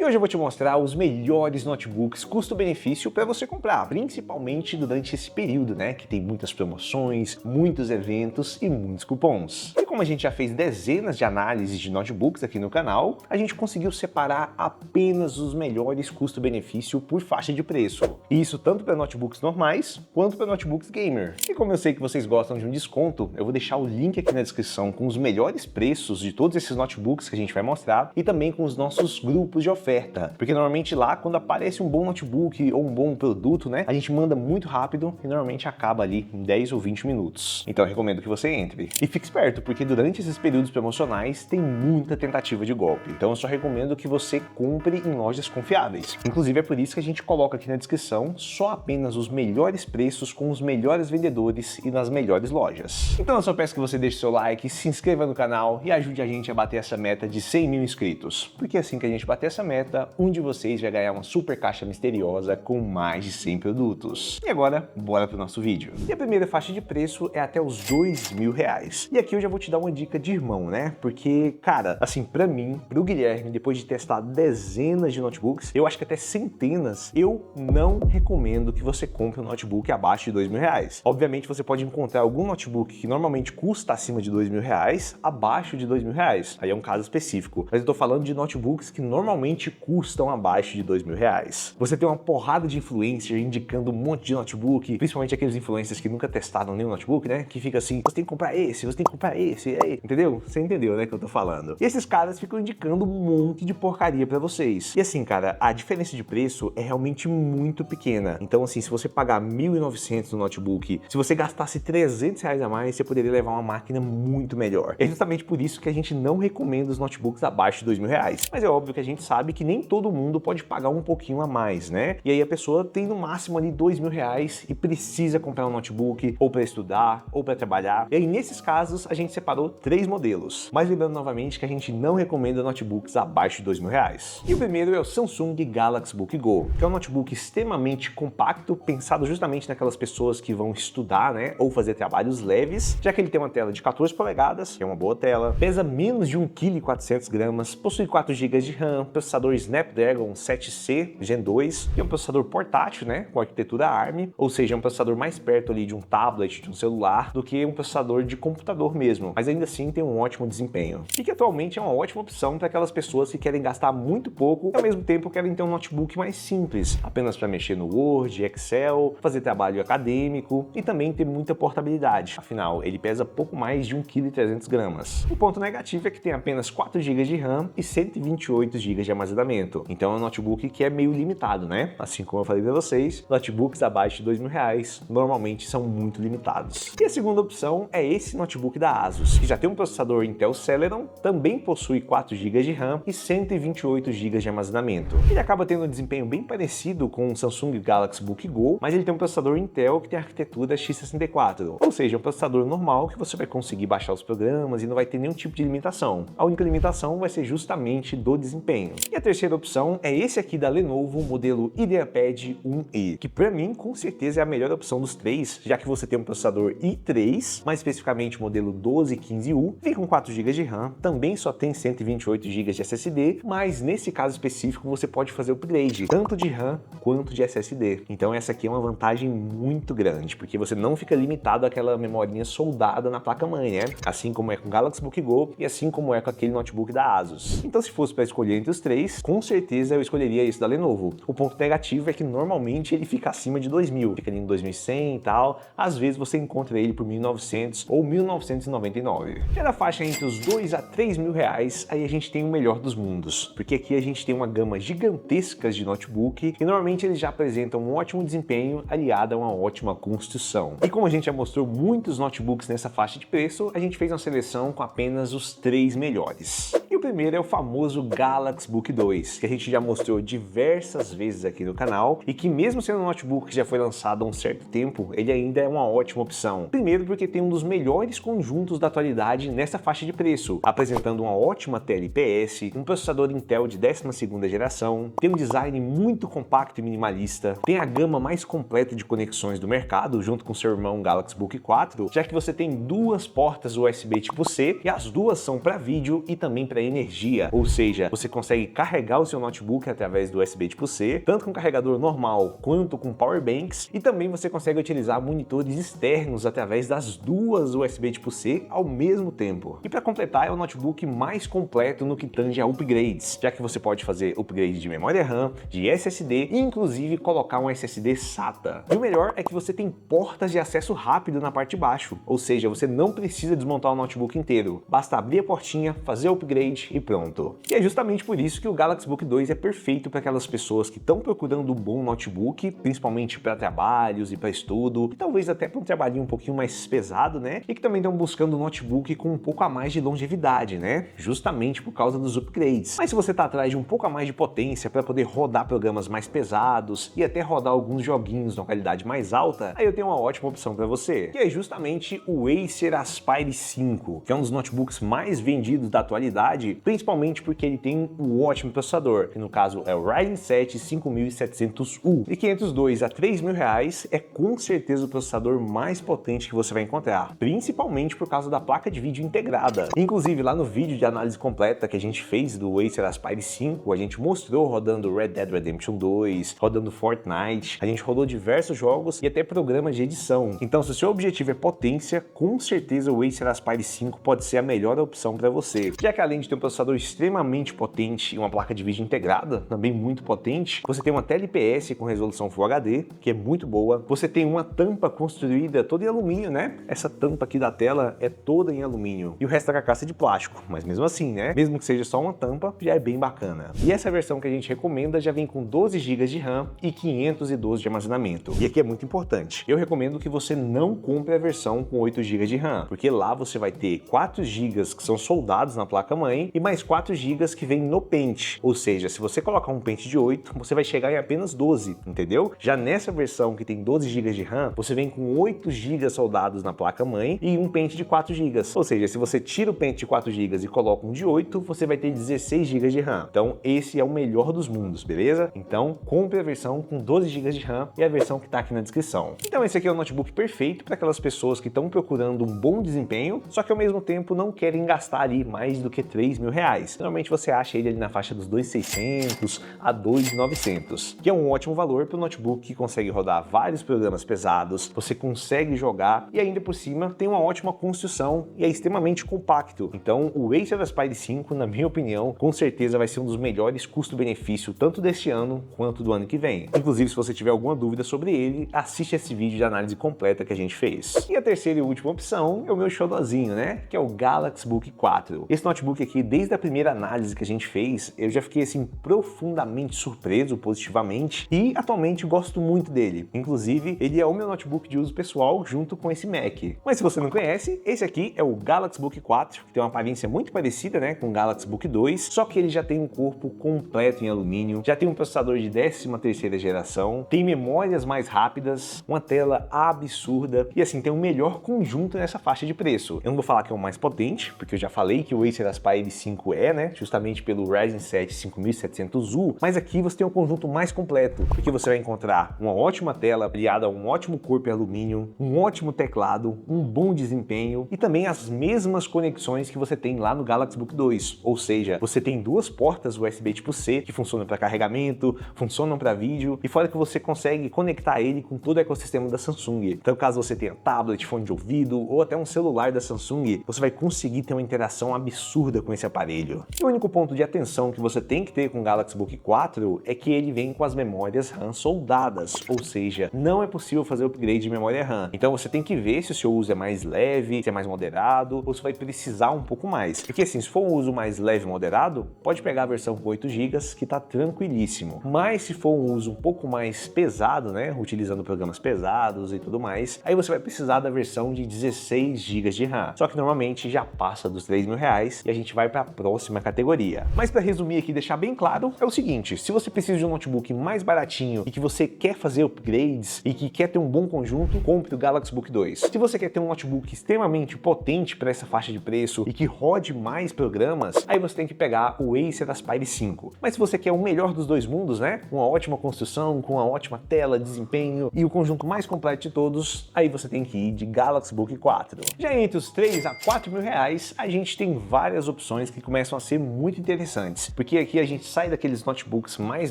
hoje eu vou te mostrar os melhores notebooks custo-benefício para você comprar, principalmente durante esse período, né, que tem muitas promoções, muitos eventos e muitos cupons. E como a gente já fez dezenas de análises de notebooks aqui no canal, a gente conseguiu separar apenas os melhores custo-benefício por faixa de preço. E isso tanto para notebooks normais quanto para notebooks gamer. E como eu sei que vocês gostam de um desconto, eu vou deixar o link aqui na descrição com os melhores preços de todos esses notebooks que a gente vai mostrar e também com os nossos grupos de oferta. Porque normalmente lá, quando aparece um bom notebook ou um bom produto, né, a gente manda muito rápido e normalmente acaba ali em 10 ou 20 minutos. Então eu recomendo que você entre. E fique esperto, porque durante esses períodos promocionais tem muita tentativa de golpe. Então eu só recomendo que você compre em lojas confiáveis. Inclusive é por isso que a gente coloca aqui na descrição só apenas os melhores preços com os melhores vendedores e nas melhores lojas. Então eu só peço que você deixe seu like, se inscreva no canal e ajude a gente a bater essa meta de 100 mil inscritos. Porque assim que a gente bater essa meta, um de vocês vai ganhar uma super caixa misteriosa com mais de 100 produtos. E agora, bora pro nosso vídeo. E a primeira faixa de preço é até os R$2.000. E aqui eu já vou te dar uma dica de irmão, né? Porque, cara, assim, pra mim, pro Guilherme, depois de testar dezenas de notebooks, eu acho que até centenas, eu não recomendo que você compre um notebook abaixo de R$2.000. Obviamente você pode encontrar algum notebook que normalmente custa acima de R$2.000, abaixo de R$2.000. Aí é um caso específico. Mas eu tô falando de notebooks que normalmente custam abaixo de R$2.000. Você tem uma porrada de influencer indicando um monte de notebook, principalmente aqueles influencers que nunca testaram nenhum notebook, né? Que fica assim, você tem que comprar esse, você tem que comprar esse, aí, entendeu? Você entendeu, né, que eu tô falando. E esses caras ficam indicando um monte de porcaria pra vocês. E assim, cara, a diferença de preço é realmente muito pequena. Então assim, se você pagar R$1.900 no notebook, se você gastasse R$300 a mais, você poderia levar uma máquina muito melhor. É justamente por isso que a gente não recomenda os notebooks abaixo de R$2.000. Mas é óbvio que a gente sabe que nem todo mundo pode pagar um pouquinho a mais, né? E aí a pessoa tem no máximo ali R$2.000 e precisa comprar um notebook ou para estudar ou para trabalhar. E aí nesses casos a gente separou 3 modelos. Mas lembrando novamente que a gente não recomenda notebooks abaixo de R$2.000. E o primeiro é o Samsung Galaxy Book Go, que é um notebook extremamente compacto, pensado justamente naquelas pessoas que vão estudar, né, ou fazer trabalhos leves, já que ele tem uma tela de 14 polegadas, que é uma boa tela, pesa menos de 1,4 kg, possui 4 GB de RAM, processador Snapdragon 7C Gen 2 e um processador portátil, né, com arquitetura ARM, ou seja, é um processador mais perto ali de um tablet, de um celular, do que um processador de computador mesmo, mas ainda assim tem um ótimo desempenho. E que atualmente é uma ótima opção para aquelas pessoas que querem gastar muito pouco e ao mesmo tempo querem ter um notebook mais simples, apenas para mexer no Word, Excel, fazer trabalho acadêmico e também ter muita portabilidade. Afinal, ele pesa pouco mais de 1,3 kg. O ponto negativo é que tem apenas 4 GB de RAM e 128 GB de armazenamento. Então é um notebook que é meio limitado, né? Assim como eu falei para vocês, notebooks abaixo de R$2.000 normalmente são muito limitados. E a segunda opção é esse notebook da Asus, que já tem um processador Intel Celeron, também possui 4 GB de RAM e 128 GB de armazenamento. Ele acaba tendo um desempenho bem parecido com o Samsung Galaxy Book Go, mas ele tem um processador Intel que tem a arquitetura x64, ou seja, um processador normal que você vai conseguir baixar os programas e não vai ter nenhum tipo de limitação. A única limitação vai ser justamente do desempenho. E a terceira opção é esse aqui da Lenovo, modelo IdeaPad 1E, que para mim com certeza é a melhor opção dos três, já que você tem um processador i3, mais especificamente o modelo 1215U, vem com 4 GB de RAM, também só tem 128 GB de SSD, mas nesse caso específico você pode fazer upgrade, tanto de RAM quanto de SSD. Então essa aqui é uma vantagem muito grande, porque você não fica limitado àquela memorinha soldada na placa-mãe, né? Assim como é com o Galaxy Book Go e assim como é com aquele notebook da Asus. Então se fosse para escolher entre os três, com certeza eu escolheria esse da Lenovo. O ponto negativo é que normalmente ele fica acima de 2.000, fica ali em 2.100 e tal. Às vezes você encontra ele por 1.900 ou 1.999. Já na faixa entre os R$2.000 a R$3.000, aí a gente tem o melhor dos mundos, porque aqui a gente tem uma gama gigantesca de notebook e normalmente eles já apresentam um ótimo desempenho aliado a uma ótima construção. E como a gente já mostrou muitos notebooks nessa faixa de preço, a gente fez uma seleção com apenas os 3 melhores. E o primeiro é o famoso Galaxy Book 2, que a gente já mostrou diversas vezes aqui no canal e que mesmo sendo um notebook que já foi lançado há um certo tempo, ele ainda é uma ótima opção. Primeiro porque tem um dos melhores conjuntos da atualidade nessa faixa de preço, apresentando uma ótima tela IPS, um processador Intel de 12ª geração, tem um design muito compacto e minimalista, tem a gama mais completa de conexões do mercado, junto com seu irmão Galaxy Book 4, já que você tem 2 portas USB tipo C e as duas são para vídeo e também para energia, ou seja, você consegue carregar o seu notebook através do USB tipo C, tanto com carregador normal quanto com power banks, e também você consegue utilizar monitores externos através das duas USB tipo C ao mesmo tempo. E para completar, é o notebook mais completo no que tange a upgrades, já que você pode fazer upgrade de memória RAM, de SSD e inclusive colocar um SSD SATA. E o melhor é que você tem portas de acesso rápido na parte de baixo, ou seja, você não precisa desmontar o notebook inteiro, basta abrir a portinha, fazer o upgrade e pronto. E é justamente por isso que o Galaxy Book 2 é perfeito para aquelas pessoas que estão procurando um bom notebook, principalmente para trabalhos e para estudo, e talvez até para um trabalhinho um pouquinho mais pesado, né? E que também estão buscando um notebook com um pouco a mais de longevidade, né? Justamente por causa dos upgrades. Mas se você está atrás de um pouco a mais de potência para poder rodar programas mais pesados e até rodar alguns joguinhos na qualidade mais alta, aí eu tenho uma ótima opção para você, que é justamente o Acer Aspire 5, que é um dos notebooks mais vendidos da atualidade, principalmente porque ele tem um ótimo processador, que no caso é o Ryzen 7 5700U. E que entre os dois a R$3.000 é com certeza o processador mais potente que você vai encontrar, principalmente por causa da placa de vídeo integrada. Inclusive lá no vídeo de análise completa que a gente fez do Acer Aspire 5, a gente mostrou rodando Red Dead Redemption 2, rodando Fortnite, a gente rodou diversos jogos e até programas de edição. Então, se o seu objetivo é potência, com certeza o Acer Aspire 5 pode ser a melhor opção para você, já que além de ter um processador extremamente potente e uma placa de vídeo integrada, também muito potente, você tem uma tela IPS com resolução Full HD, que é muito boa, você tem uma tampa construída toda em alumínio, né? Essa tampa aqui da tela é toda em alumínio, e o resto da carcaça é de plástico, mas mesmo assim, né? Mesmo que seja só uma tampa, já é bem bacana. E essa versão que a gente recomenda já vem com 12 GB de RAM e 512 de armazenamento. E aqui é muito importante, eu recomendo que você não compre a versão com 8 GB de RAM, porque lá você vai ter 4 GB que são soldados na placa-mãe e mais 4 GB que vem no pente. Ou seja, se você colocar um pente de 8, você vai chegar em apenas 12, entendeu? Já nessa versão que tem 12 GB de RAM, você vem com 8 GB soldados na placa-mãe e um pente de 4 GB. Ou seja, se você tira o pente de 4 GB e coloca um de 8, você vai ter 16 GB de RAM. Então, esse é o melhor dos mundos, beleza? Então, compre a versão com 12 GB de RAM e a versão que está aqui na descrição. Então, esse aqui é o notebook perfeito para aquelas pessoas que estão procurando um bom desempenho, só que ao mesmo tempo não querem gastar ali mais do que R$3.000. Normalmente você acha ele ali na faixa dos 2.600 a 2.900, que é um ótimo valor para o notebook que consegue rodar vários programas pesados, você consegue jogar e ainda por cima tem uma ótima construção e é extremamente compacto. Então, o Acer Aspire 5, na minha opinião, com certeza vai ser um dos melhores custo-benefício tanto deste ano quanto do ano que vem. Inclusive, se você tiver alguma dúvida sobre ele, assiste esse vídeo de análise completa que a gente fez. E a terceira e última opção é o meu xodózinho, né? Que é o Galaxy Book 4. Esse notebook aqui, desde a primeira análise que a gente fez, eu já fiquei assim profundamente surpreso positivamente e atualmente gosto muito dele. Inclusive, ele é o meu notebook de uso pessoal junto com esse Mac. Mas se você não conhece, esse aqui é o Galaxy Book 4, que tem uma aparência muito parecida, né, com o Galaxy Book 2, só que ele já tem um corpo completo em alumínio, já tem um processador de 13ª geração, tem memórias mais rápidas, uma tela absurda e assim, tem o melhor conjunto nessa faixa de preço. Eu não vou falar que é o mais potente, porque eu já falei que o Acer Aspire 5 é, né, justamente pelo Ryzen 7 5700U, mas aqui você tem um conjunto mais completo, porque você vai encontrar uma ótima tela aliada a um ótimo corpo em alumínio, um ótimo teclado, um bom desempenho e também as mesmas conexões que você tem lá no Galaxy Book 2, ou seja, você tem duas portas USB tipo C que funcionam para carregamento, funcionam para vídeo e fora que você consegue conectar ele com todo o ecossistema da Samsung. Então, caso você tenha tablet, fone de ouvido ou até um celular da Samsung, você vai conseguir ter uma interação absurda com esse aparelho. E o único ponto de atenção que você tem que ter com o Galaxy Book 4 é que ele vem com as memórias RAM soldadas, ou seja, não é possível fazer upgrade de memória RAM. Então você tem que ver se o seu uso é mais leve, se é mais moderado, ou se vai precisar um pouco mais. Porque assim, se for um uso mais leve e moderado, pode pegar a versão com 8 GB que tá tranquilíssimo. Mas se for um uso um pouco mais pesado, né, utilizando programas pesados e tudo mais, aí você vai precisar da versão de 16 GB de RAM. Só que normalmente já passa dos R$3.000 e a gente vai para a próxima categoria. Mas para resumir aqui e deixar bem claro, é o seguinte, se você precisa de um notebook mais baratinho e que você quer fazer upgrades e que quer ter um bom conjunto, compre o Galaxy Book 2. Se você quer ter um notebook extremamente potente para essa faixa de preço e que rode mais programas, aí você tem que pegar o Acer Aspire 5. Mas se você quer o melhor dos dois mundos, né, uma ótima construção, com uma ótima tela, desempenho e o conjunto mais completo de todos, aí você tem que ir de Galaxy Book 4. Já entre os R$3.000 a R$4.000, a gente tem várias opções opções que começam a ser muito interessantes, porque aqui a gente sai daqueles notebooks mais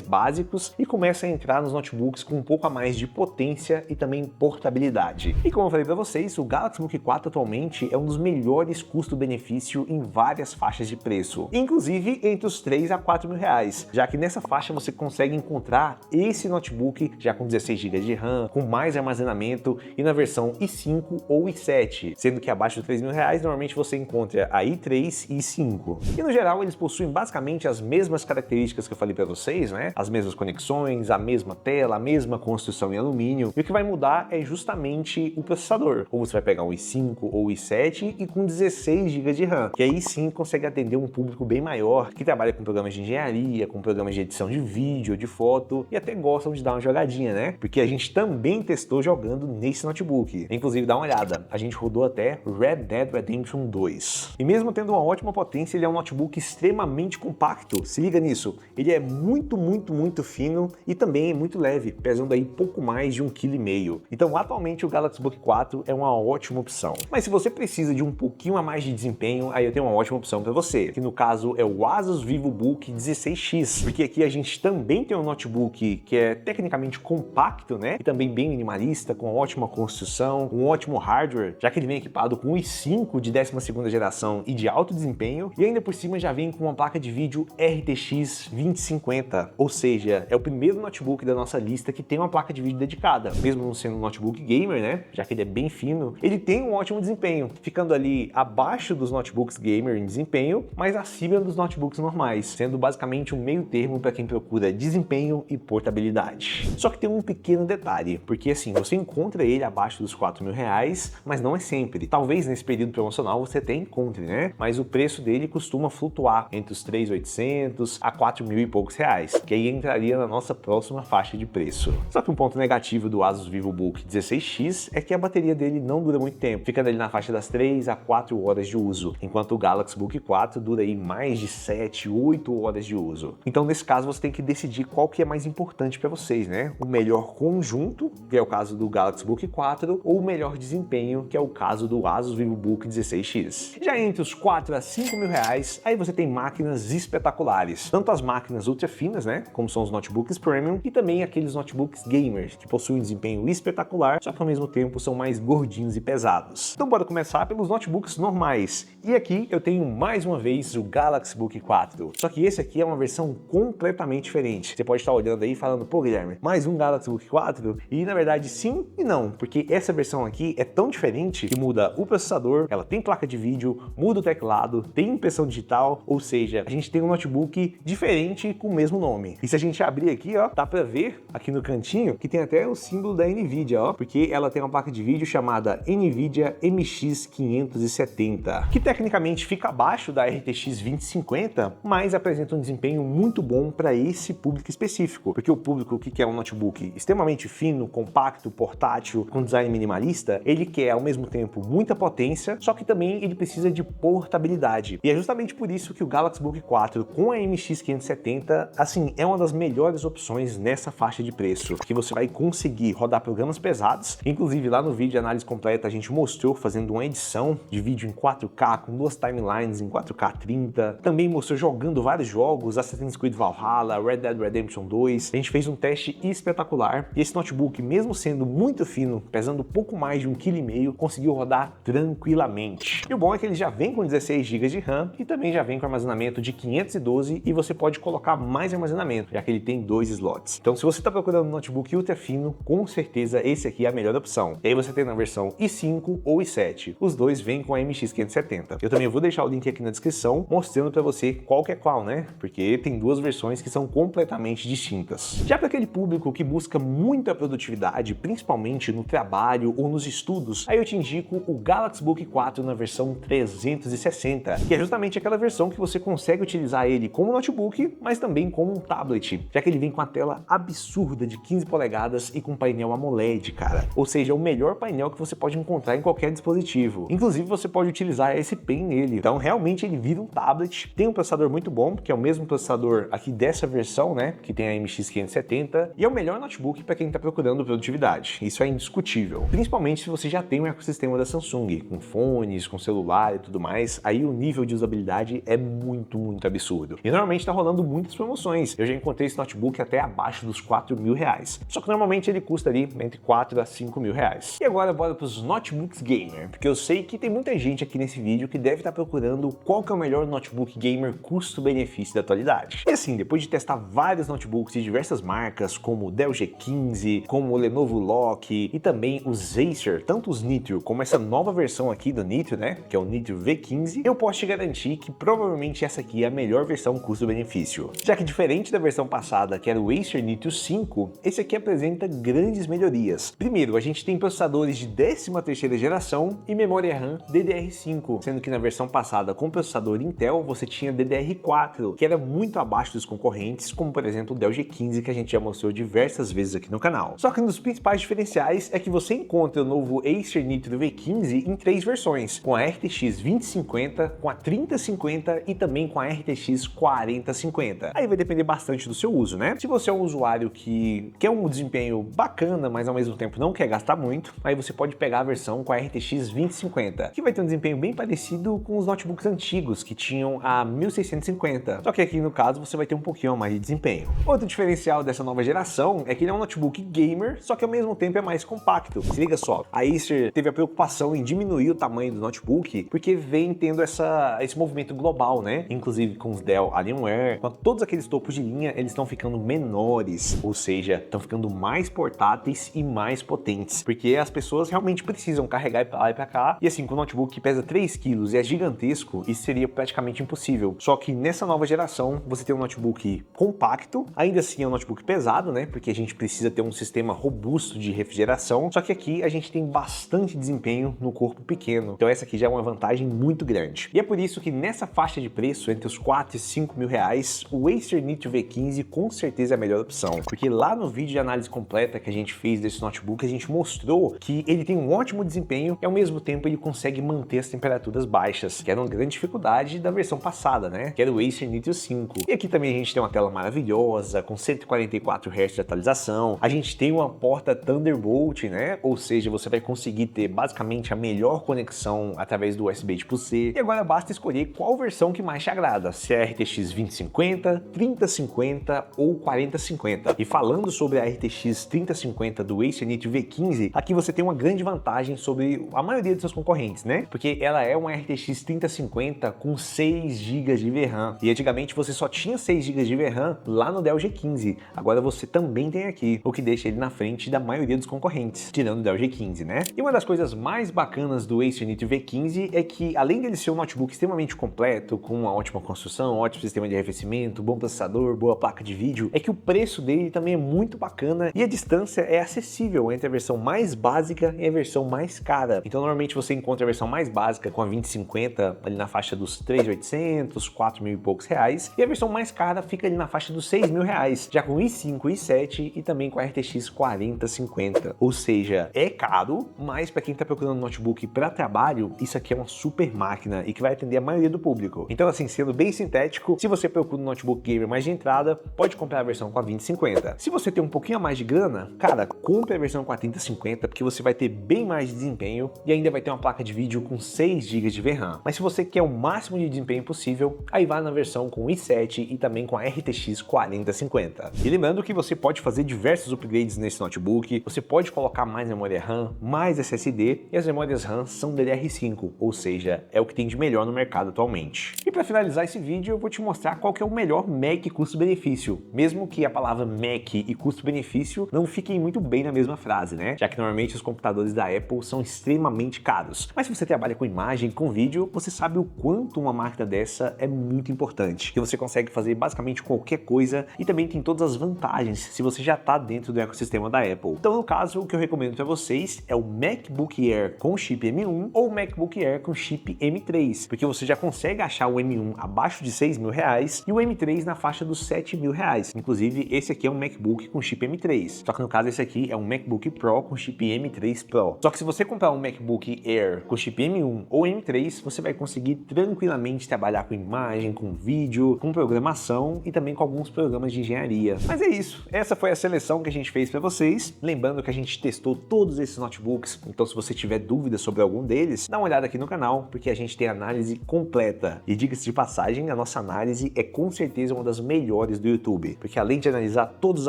básicos e começa a entrar nos notebooks com um pouco a mais de potência e também portabilidade. E como eu falei para vocês, o Galaxy Book 4 atualmente é um dos melhores custo-benefício em várias faixas de preço, inclusive entre os 3 a 4 mil reais, já que nessa faixa você consegue encontrar esse notebook já com 16 GB de RAM, com mais armazenamento e na versão i5 ou i7, sendo que abaixo de 3 mil reais normalmente você encontra a i3 e i5. E no geral eles possuem basicamente as mesmas características que eu falei para vocês, né? As mesmas conexões, a mesma tela, a mesma construção em alumínio, e o que vai mudar é justamente o processador. Ou você vai pegar um i5 ou i7 e com 16 GB de RAM, que aí sim consegue atender um público bem maior, que trabalha com programas de engenharia, com programas de edição de vídeo, de foto, e até gostam de dar uma jogadinha, né? Porque a gente também testou jogando nesse notebook. Inclusive, dá uma olhada, a gente rodou até Red Dead Redemption 2. E mesmo tendo uma ótima potência, ele é um notebook extremamente compacto. Se liga nisso, ele é muito fino e também é muito leve, pesando aí pouco mais de 1,5 kg. Então, atualmente o Galaxy Book 4 é uma ótima opção. Mas se você precisa de um pouquinho a mais de desempenho, aí eu tenho uma ótima opção para você, que no caso é o Asus VivoBook 16X, porque aqui a gente também tem um notebook que é tecnicamente compacto, né? E também bem minimalista, com ótima construção, um ótimo hardware, já que ele vem equipado com um i5 de 12ª geração e de alto desempenho, e ainda por cima já vem com uma placa de vídeo RTX 2050, ou seja, é o primeiro notebook da nossa lista que tem uma placa de vídeo dedicada. Mesmo não sendo um notebook gamer, né? Já que ele é bem fino, ele tem um ótimo desempenho, ficando ali abaixo dos notebooks gamer em desempenho, mas acima dos notebooks normais, sendo basicamente um meio termo para quem procura desempenho e portabilidade. Só que tem um pequeno detalhe, porque assim, você encontra ele abaixo dos 4 mil reais, mas não é sempre. Talvez nesse período promocional você até encontre, né? Mas o preço dele costuma flutuar entre os 3.800 a 4 mil e poucos reais, que aí entraria na nossa próxima faixa de preço. Só que um ponto negativo do Asus VivoBook 16X é que a bateria dele não dura muito tempo, ficando ali na faixa das 3 a 4 horas de uso, enquanto o Galaxy Book 4 dura aí mais de 7, 8 horas de uso. Então nesse caso você tem que decidir qual que é mais importante para vocês, né? O melhor conjunto, que é o caso do Galaxy Book 4, ou o melhor desempenho, que é o caso do Asus VivoBook 16X. Já entre os 4 a 5 mil reais, aí você tem máquinas espetaculares, tanto as máquinas ultra finas, né? Como são os notebooks premium, e também aqueles notebooks gamers, que possuem um desempenho espetacular, só que ao mesmo tempo são mais gordinhos e pesados. Então bora começar pelos notebooks normais. E aqui eu tenho mais uma vez o Galaxy Book 4. Só que esse aqui é uma versão completamente diferente. Você pode estar olhando aí e falando, pô Guilherme, mais um Galaxy Book 4? E na verdade sim e não, porque essa versão aqui é tão diferente que muda o processador, ela tem placa de vídeo, muda o teclado, tem impressão digital, ou seja, a gente tem um notebook diferente com o mesmo nome. E se a gente abrir aqui, ó, dá pra ver aqui no cantinho que tem até o símbolo da NVIDIA, ó, porque ela tem uma placa de vídeo chamada NVIDIA MX 570, que tecnicamente fica abaixo da RTX 2050, mas apresenta um desempenho muito bom para esse público específico, porque o público que quer um notebook extremamente fino, compacto, portátil, com design minimalista, ele quer ao mesmo tempo muita potência, só que também ele precisa de portabilidade. E é justamente por isso que o Galaxy Book 4 com a MX 570, assim, é uma das melhores opções nessa faixa de preço, porque você vai conseguir rodar programas pesados. Inclusive lá no vídeo de análise completa a gente mostrou fazendo uma edição de vídeo em 4K com duas timelines em 4K 30. Também mostrou jogando vários jogos, Assassin's Creed Valhalla, Red Dead Redemption 2. A gente fez um teste espetacular e esse notebook, mesmo sendo muito fino, pesando pouco mais de 1,5 kg, conseguiu rodar tranquilamente. E o bom é que ele já vem com 16 GB de RAM e também já vem com armazenamento de 512 e você pode colocar mais armazenamento, já que ele tem 2 slots. Então se você está procurando um notebook ultra fino, com certeza esse aqui é a melhor opção. E aí você tem na versão i5 ou i7. Os dois vêm com a MX 570. Eu também vou deixar o link aqui na descrição mostrando para você qual que é qual, né? Porque tem duas versões que são completamente distintas. Já para aquele público que busca muita produtividade, principalmente no trabalho ou nos estudos, aí eu te indico o Galaxy Book 4 na versão 360, que é justamente aquela versão que você consegue utilizar ele como notebook, mas também como um tablet, já que ele vem com a tela absurda de 15 polegadas e com painel AMOLED, cara. Ou seja, é o melhor painel que você pode encontrar em qualquer dispositivo. Inclusive, você pode utilizar a S Pen nele. Então, realmente, ele vira um tablet. Tem um processador muito bom, que é o mesmo processador aqui dessa versão, né? Que tem a MX 570. E é o melhor notebook para quem está procurando produtividade. Isso é indiscutível. Principalmente se você já tem um ecossistema da Samsung, com fones, com celular e tudo mais. Aí o nível de usabilidade é muito absurdo. E normalmente tá rolando muitas promoções. Eu já encontrei esse notebook até abaixo dos R$4.000. Só que normalmente ele custa ali entre 4 a 5 mil reais. E agora bora pros notebooks gamer, porque eu sei que tem muita gente aqui nesse vídeo que deve estar procurando qual que é o melhor notebook gamer custo-benefício da atualidade. E assim, depois de testar vários notebooks de diversas marcas, como o Dell G15, como o Lenovo Lock e também os Acer, tanto os Nitro como essa nova versão aqui do Nitro, né, que é o Nitro V15, eu posso te garantir que provavelmente essa aqui é a melhor versão custo-benefício. Já que diferente da versão passada, que era o Acer Nitro 5, esse aqui apresenta grandes melhorias. Primeiro, a gente tem processadores de 13ª geração e memória RAM DDR5, sendo que na versão passada com processador Intel você tinha DDR4, que era muito abaixo dos concorrentes, como por exemplo o Dell G15, que a gente já mostrou diversas vezes aqui no canal. Só que um dos principais diferenciais é que você encontra o novo Acer Nitro V15 em 3 versões, com a RTX 2050, com a 3050 e também com a RTX 4050. Aí vai depender bastante do seu uso, né? Se você é um usuário que quer um desempenho bacana, mas ao mesmo tempo não quer gastar muito, aí você pode pegar a versão com a RTX 2050, que vai ter um desempenho bem parecido com os notebooks antigos, que tinham a 1650. Só que aqui no caso você vai ter um pouquinho mais de desempenho. Outro diferencial dessa nova geração é que ele é um notebook gamer, só que ao mesmo tempo é mais compacto. Se liga só, a Acer teve a preocupação em diminuir o tamanho do notebook, porque vem tendo esse movimento global, né? Inclusive com os Dell Alienware, com todos aqueles topos de linha, eles estão ficando menores, ou seja, estão ficando mais portáteis e mais potentes, porque as pessoas realmente precisam carregar pra lá e pra cá, e assim, com um notebook que pesa 3 kg e é gigantesco, isso seria praticamente impossível. Só que nessa nova geração, você tem um notebook compacto, ainda assim é um notebook pesado, né? Porque a gente precisa ter um sistema robusto de refrigeração, só que aqui a gente tem bastante desempenho no corpo pequeno, então essa aqui já é uma vantagem muito grande. E é por isso que nessa faixa de preço, entre os 4 e 5 mil reais, o Acer Nitro V15 com certeza é a melhor opção, porque lá no vídeo de análise completa que a gente fez desse notebook, a gente mostrou que ele tem um ótimo desempenho e ao mesmo tempo ele consegue manter as temperaturas baixas, que era uma grande dificuldade da versão passada, né? Que era o Acer Nitro 5. E aqui também a gente tem uma tela maravilhosa, com 144 Hz de atualização, a gente tem uma porta Thunderbolt, né? Ou seja, você vai conseguir ter basicamente a melhor conexão através do USB tipo C, e agora basta escolher qual versão que mais te agrada, se é a RTX 2050, 3050 ou 4050. E falando sobre a RTX 3050 do Acer Nitro V15, aqui você tem uma grande vantagem sobre a maioria dos seus concorrentes, né? Porque ela é uma RTX 3050 com 6 GB de VRAM, e antigamente você só tinha 6 GB de VRAM lá no Dell G15, agora você também tem aqui, o que deixa ele na frente da maioria dos concorrentes, tirando o Dell G15, né? E uma das coisas mais bacanas do Acer Nitro V15 é que, além dele ser um notebook extremamente completo, com uma ótima construção, ótimo sistema de arrefecimento, bom processador, boa placa de vídeo, é que o preço dele também é muito bacana e a distância é acessível entre a versão mais básica e a versão mais cara. Então normalmente você encontra a versão mais básica com a 2050 ali na faixa dos 3.800, 4 mil e poucos reais, e a versão mais cara fica ali na faixa dos 6 mil reais, já com i5, i7 e também com a RTX 4050. Ou seja, é caro, mas para quem está procurando um notebook para trabalho, isso aqui é uma super máquina e que vai atender a maioria do público. Então assim, sendo bem sintético, se você procura um notebook gamer mais de entrada, pode comprar a versão com a 2050. Se você tem um pouquinho a mais de grana, cara, compre a versão com a 3050, porque você vai ter bem mais de desempenho e ainda vai ter uma placa de vídeo com 6 GB de VRAM. Mas se você quer o máximo de desempenho possível, aí vai na versão com i7 e também com a RTX 4050. E lembrando que você pode fazer diversos upgrades nesse notebook, você pode colocar mais memória RAM, mais SSD, e as memórias RAM são DDR5, ou seja, é o que tem de melhor no mercado atualmente. E para finalizar esse vídeo, eu vou te mostrar qual que é o melhor Mac custo-benefício, mesmo que a palavra Mac e custo-benefício não fiquem muito bem na mesma frase, né? Já que normalmente os computadores da Apple são extremamente caros. Mas se você trabalha com imagem, com vídeo, você sabe o quanto uma máquina dessa é muito importante, que você consegue fazer basicamente qualquer coisa e também tem todas as vantagens se você já está dentro do ecossistema da Apple. Então, no caso, o que eu recomendo para vocês é o MacBook Air com chip M1 ou o MacBook Air com chip M3, porque você já consegue achar o M1 abaixo de 6 mil reais e o M3 na faixa dos 7 mil reais. Inclusive, esse aqui é um MacBook com chip M3, só que no caso esse aqui é um MacBook Pro com chip M3 Pro. Só que se você comprar um MacBook Air com chip M1 ou M3, você vai conseguir tranquilamente trabalhar com imagem, com vídeo, com programação e também com alguns programas de engenharia. Mas é isso, essa foi a seleção que a gente fez para vocês. Lembrando que a gente testou todos esses notebooks, então se você tiver dúvidas sobre algum deles, dá uma olhada aqui no canal, porque a gente tem análise completa. E diga-se de passagem, a nossa análise é com certeza uma das melhores do YouTube, porque além de analisar todos os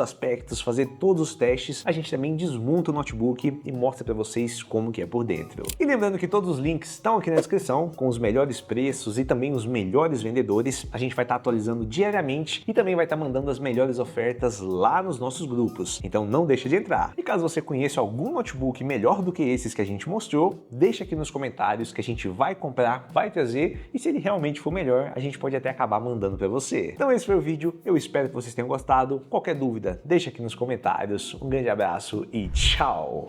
aspectos, fazer todos os testes, a gente também desmonta o notebook e mostra para vocês como que é por dentro. E lembrando que todos os links estão aqui na descrição, com os melhores preços e também os melhores vendedores. A gente vai estar atualizando diariamente e também vai estar mandando as melhores ofertas lá nos nossos grupos. Então não deixe de entrar. E caso você conheça algum notebook melhor do que esses que a gente mostrou, deixa aqui nos comentários que a gente vai comprar, vai trazer, e se ele realmente for melhor, a gente pode até acabar mandando para você. Então esse foi o vídeo, eu espero que vocês tenham gostado. Qualquer dúvida, deixa aqui nos comentários. Um grande abraço e tchau!